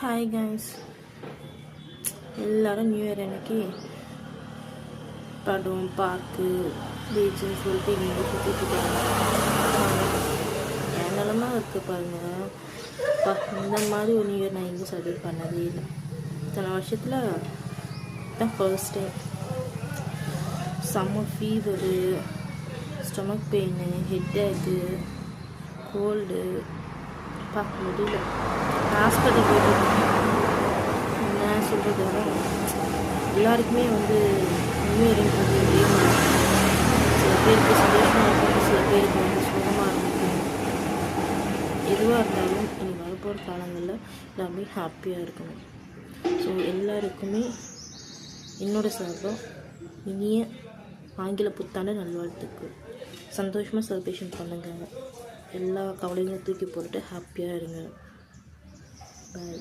Hi guys, எல்லோரும் new year அன்னைக்கு படம் பார்க்கு பீச்சுன்னு சொல்லிட்டு இங்கே சுற்றிட்டு இருக்காங்க. என் நிலமா இருக்குது பாருங்கள். இந்த மாதிரி ஒரு நியூ இயர் நான் எங்கேயும் செலிப்ரேட் பண்ணதே இல்லை. இத்தனை வருஷத்தில் தான் ஃபர்ஸ்ட் டைம். செம்ம ஃபீவரு, ஸ்டொமக் பெயின், ஹெட்டேக்கு, கோல்டு பார்க்க முடியல. ஹாஸ்பிட்டல் போயிட்டு என்ன சொல்கிறது, எல்லாருக்குமே நியூ இயர்ன்றது இதே மாதிரி சில பேருக்கு சந்தோஷமாக இருக்கும், சில பேருக்கு சுகமாக இருக்கும். எதுவாக இருந்தாலும் இனி வரப்போகிற காலங்களில் எல்லாமே ஹாப்பியாக இருக்கணும். ஸோ எல்லாருக்குமே என்னோட சார்பாக இனிய ஆங்கில புத்தாண்டு நல்வாழ்த்துக்கு. சந்தோஷமாக செலிப்ரேஷன் பண்ணுங்கள். எல்லா கவலைகளும் தூக்கி போட்டுட்டு ஹாப்பியாக இருங்க. பாய்.